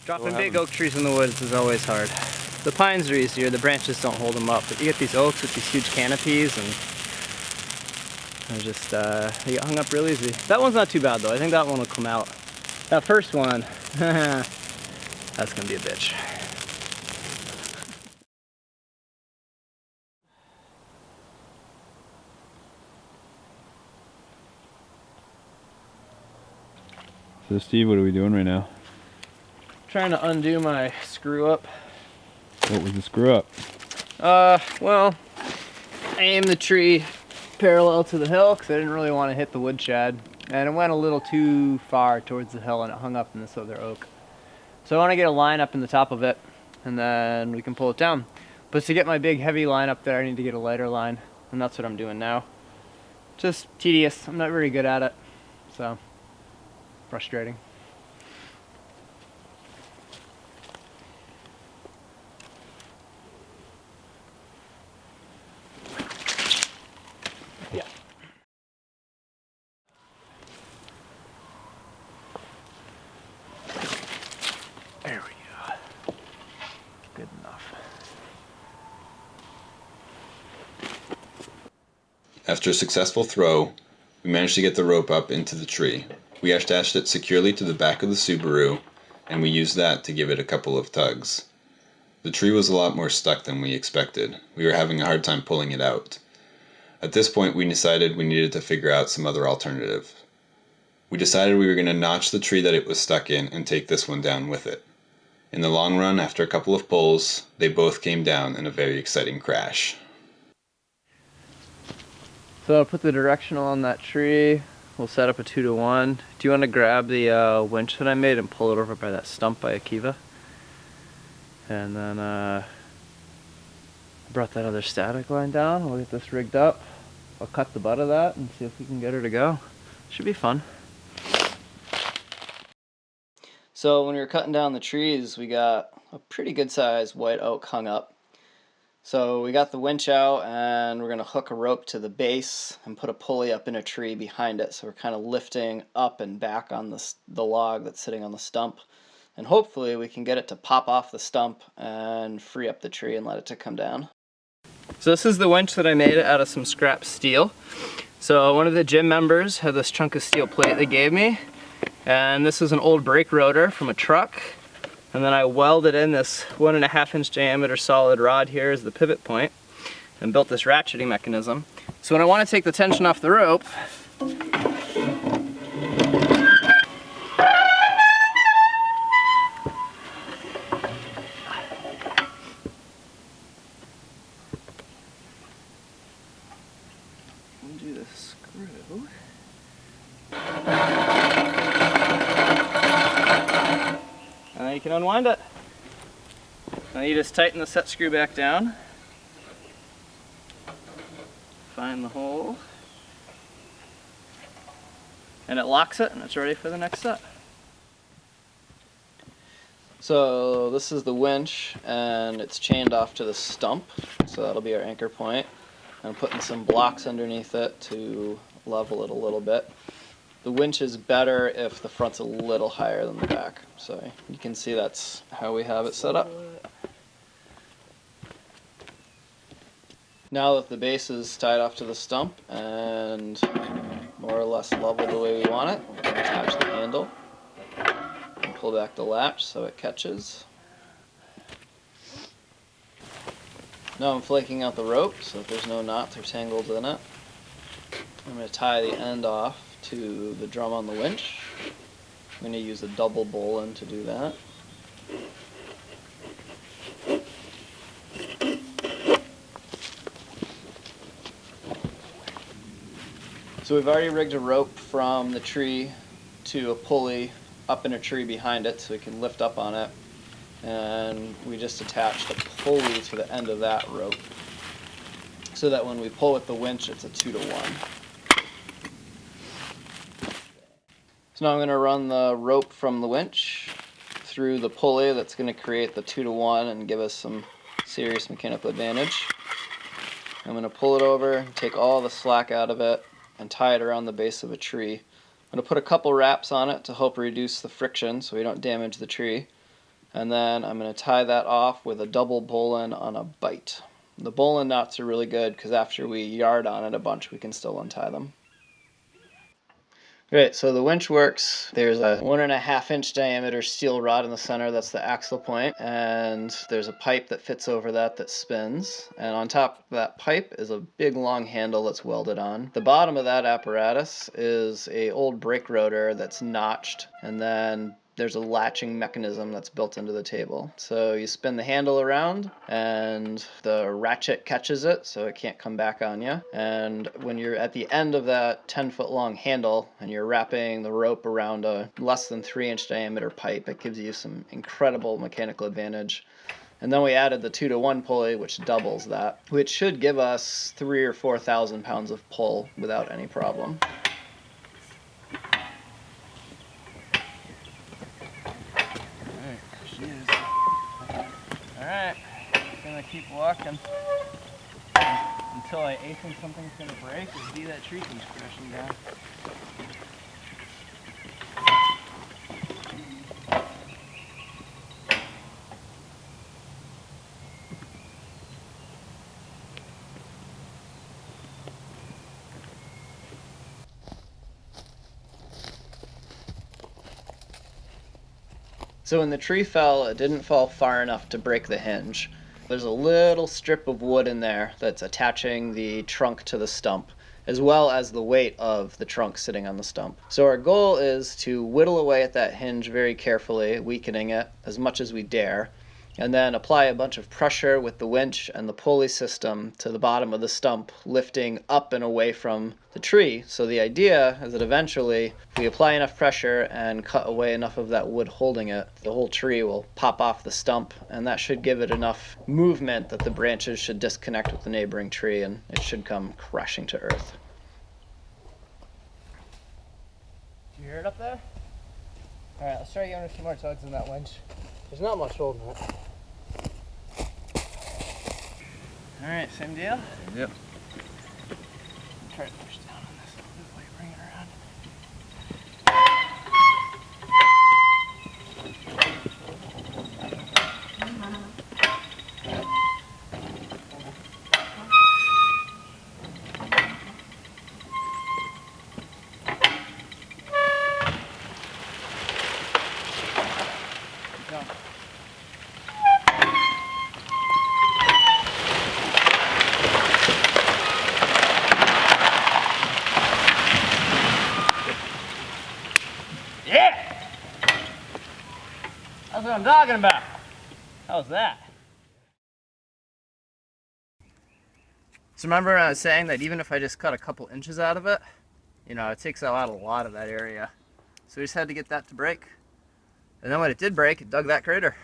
Dropping big oak trees in the woods is always hard. The pines are easier, the branches don't hold them up, but you get these oaks with these huge canopies and they're just, they get hung up real easy. That one's not too bad though, I think that one will come out. That first one, that's gonna be a bitch. So Steve, what are we doing right now? Trying to undo my screw up. What was the screw up? Well, I aimed the tree parallel to the hill because I didn't really want to hit the woodshed. And it went a little too far towards the hill and it hung up in this other oak. So I want to get a line up in the top of it and then we can pull it down. But to get my big heavy line up there, I need to get a lighter line. And that's what I'm doing now. Just tedious. I'm not very good at it. So, frustrating. Yeah. There we go. Good enough. After a successful throw, we managed to get the rope up into the tree. We attached it securely to the back of the Subaru, and we used that to give it a couple of tugs. The tree was a lot more stuck than we expected. We were having a hard time pulling it out. At this point, we decided we needed to figure out some other alternative. We decided we were going to notch the tree that it was stuck in and take this one down with it. In the long run, after a couple of pulls, they both came down in a very exciting crash. So I'll put the directional on that tree. We'll set up a 2-to-1. Do you want to grab the winch that I made and pull it over by that stump by Akiva? And then I brought that other static line down. We'll get this rigged up. I'll cut the butt of that and see if we can get her to go. Should be fun. So when we were cutting down the trees, we got a pretty good sized white oak hung up. So we got the winch out and we're going to hook a rope to the base and put a pulley up in a tree behind it. So we're kind of lifting up and back on the log that's sitting on the stump. And hopefully we can get it to pop off the stump and free up the tree and let it to come down. So this is the winch that I made out of some scrap steel. So one of the gym members had this chunk of steel plate they gave me. And this is an old brake rotor from a truck. And then I welded in this 1.5-inch diameter solid rod here as the pivot point and built this ratcheting mechanism. So when I want to take the tension off the rope, undo the screw. And you can unwind it. Now you just tighten the set screw back down. Find the hole. And it locks it and it's ready for the next set. So this is the winch and it's chained off to the stump. So that'll be our anchor point. I'm putting some blocks underneath it to level it a little bit. The winch is better if the front's a little higher than the back. So you can see that's how we have it set up. Now that the base is tied off to the stump and more or less leveled the way we want it, we can attach the handle and pull back the latch so it catches. Now I'm flaking out the rope so that there's no knots or tangles in it. I'm going to tie the end off to the drum on the winch. I'm going to use a double bowline to do that. So we've already rigged a rope from the tree to a pulley up in a tree behind it so we can lift up on it. And we just attached a pulley to the end of that rope so that when we pull with the winch it's a 2-to-1. So now I'm going to run the rope from the winch through the pulley that's going to create the 2-to-1 and give us some serious mechanical advantage. I'm going to pull it over, take all the slack out of it, and tie it around the base of a tree. I'm going to put a couple wraps on it to help reduce the friction so we don't damage the tree. And then I'm going to tie that off with a double bowline on a bite. The bowline knots are really good because after we yard on it a bunch, we can still untie them. Great, so the winch works. There's a 1.5-inch diameter steel rod in the center, that's the axle point, and there's a pipe that fits over that that spins. And on top of that pipe is a big long handle that's welded on. The bottom of that apparatus is an old brake rotor that's notched, and then there's a latching mechanism that's built into the table. So you spin the handle around and the ratchet catches it so it can't come back on you. And when you're at the end of that 10-foot long handle and you're wrapping the rope around a less than 3-inch diameter pipe, it gives you some incredible mechanical advantage. And then we added the 2-to-1 pulley, which doubles that, which should give us 3,000 or 4,000 pounds of pull without any problem. Alright, just gonna keep walking until I think something's gonna break or see that tree comes crashing down. So when the tree fell, it didn't fall far enough to break the hinge. There's a little strip of wood in there that's attaching the trunk to the stump, as well as the weight of the trunk sitting on the stump. So our goal is to whittle away at that hinge very carefully, weakening it as much as we dare, and then apply a bunch of pressure with the winch and the pulley system to the bottom of the stump, lifting up and away from the tree. So the idea is that eventually, if we apply enough pressure and cut away enough of that wood holding it, the whole tree will pop off the stump, and that should give it enough movement that the branches should disconnect with the neighboring tree and it should come crashing to earth. Did you hear it up there? Alright, let's try giving it a few more tugs in that winch. There's not much holding it. Alright, same deal? Yep. Try to push down on this while you bring it around. Keep going. Yeah! That's what I'm talking about. How's that? So remember I was saying that even if I just cut a couple inches out of it, it takes out a lot of that area. So we just had to get that to break. And then when it did break, it dug that crater.